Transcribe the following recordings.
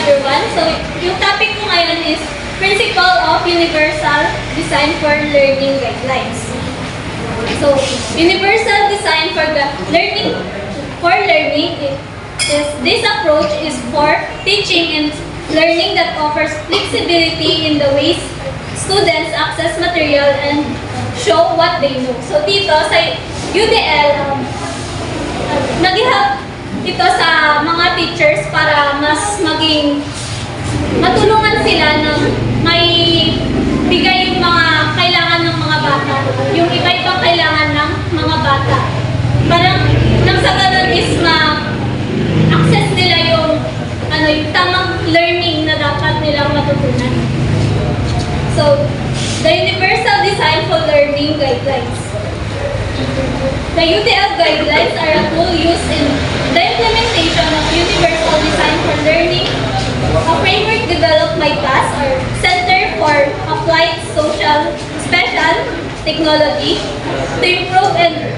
everyone. So, yung topic ko ngayon is Principle of Universal Design for Learning Guidelines. So, universal design for the learning is this approach is for teaching and learning that offers flexibility in the ways students access material and show what they know. So, dito sa UDL, nag-help ito sa mga teachers para mas maging matulungan sila na may bigay yung mga kailangan ng mga bata, yung iba-ibang kailangan ng mga bata. Parang nang sa ganun is ma-access nila yung tamang learning na dapat nilang matutunan. So, the Universal Design for Learning Guidelines. The UDL guidelines are a tool used in the implementation of Universal Design for Learning, a framework developed by CAS, or Center for Applied Social Special Technology, to improve and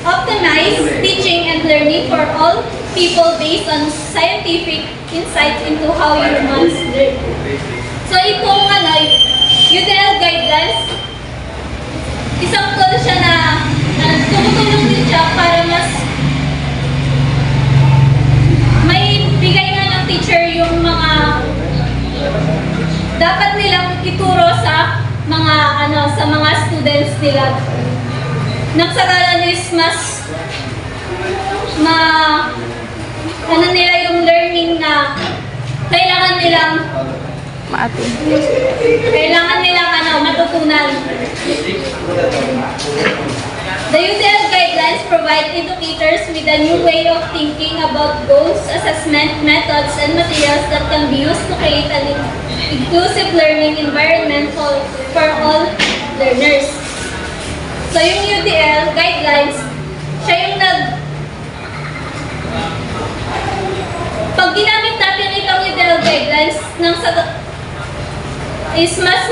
optimize teaching and learning for all people based on scientific insights into how humans learn. So itong UDL guidelines, isang tool siya na tumutulong din siya para mas may bigay nga ng teacher yung mga dapat nilang ituro sa mga sa mga students nila. Nagsagalan is mas nila yung learning na kailangan nilang matutunan. The UDL guidelines provide educators with a new way of thinking about goals, assessment, methods, and materials that can be used to create an inclusive learning environment for all learners. So yung UDL guidelines, siya yung pag ginamit natin itong UDL guidelines is mas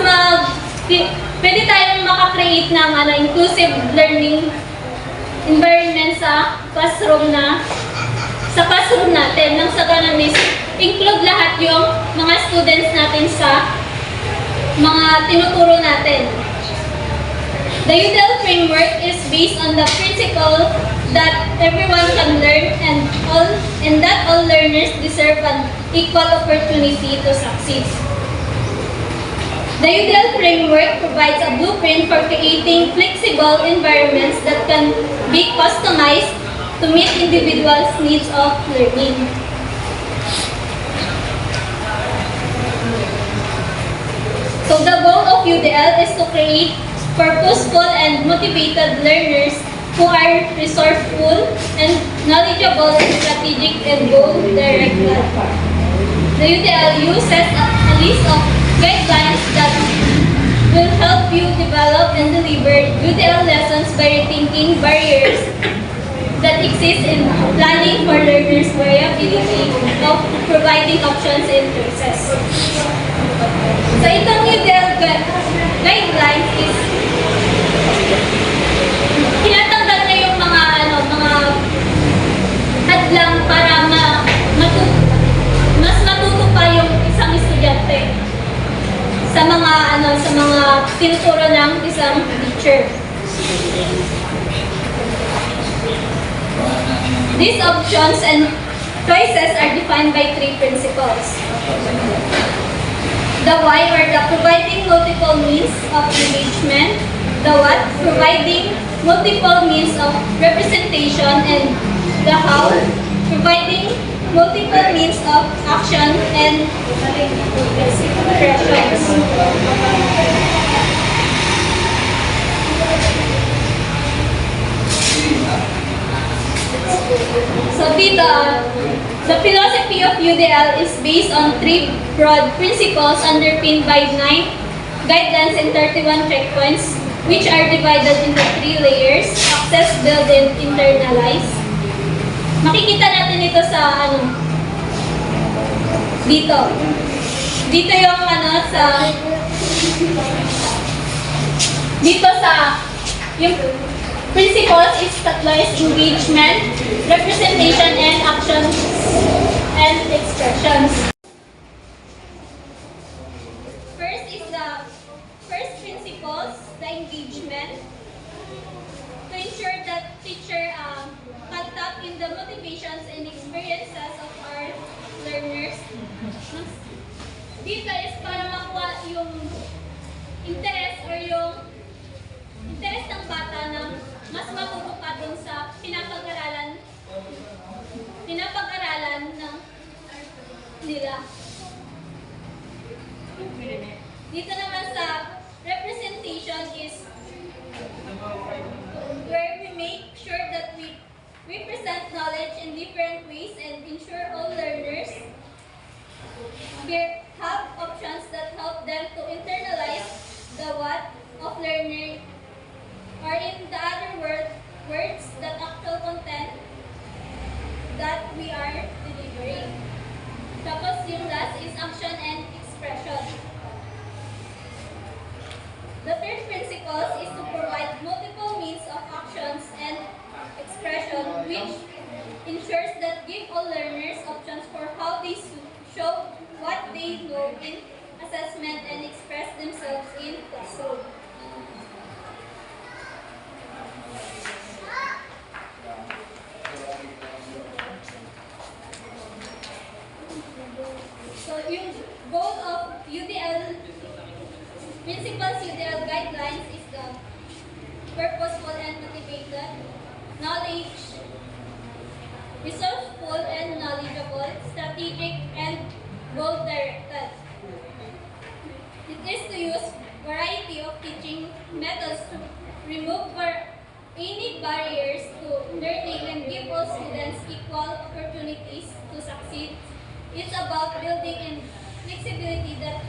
pwede tayong makakreate ng inclusive learning environment sa classroom natin. Nang sa ganun is include lahat yung mga students natin sa mga tinuturo natin. The UDL framework is based on the principle that everyone can learn and that all learners deserve an equal opportunity to succeed. The UDL framework provides a blueprint for creating flexible environments that can be customized to meet individuals' needs of learning. So the goal of UDL is to create purposeful and motivated learners who are resourceful and knowledgeable and strategic and goal-directed. The UDL uses a list of guidelines that will help you develop and deliver UDL lessons by rethinking barriers that exist in planning for learners' variability of providing options and choices. So itong UDL guidelines is tinatanggal niya yung mga hadlang para mas matuto pa yung isang estudyante sa mga tinuturo ng isang teacher. These options and choices are defined by three principles. The why, or the providing multiple means of engagement. The what, providing multiple means of representation. And the how, providing multiple means of action and expressions. So dito, the philosophy of UDL is based on three broad principles underpinned by 9 guidelines and 31 checkpoints, which are divided into 3 layers: access, build, and internalize. Makikita natin ito sa dito. Dito yung yung principles is tatlo is engagement, representation, and actions and expressions. dito is para makuha yung interest or yung interest ng bata na mas matuto pa dun sa pinapag-aralan ng nila. Dito naman sa representation is where we make sure that we present knowledge in different ways and ensure all learners have options that help them to internalize the what of learning, or in the other words, the actual content that we are delivering. Tapos yung last is action and expression. The third principle is to provide multiple means of actions and expression, which ensures that give all learners options for how they show what they know in assessment and express themselves in classroom. So, yung goal of UDL, Principles UDL Guidelines is the purposeful and motivated, knowledge, resourceful and knowledgeable, strategic and goal-directed. It is to use variety of teaching methods to remove any barriers to learning and give all students equal opportunities to succeed. It's about building in flexibility that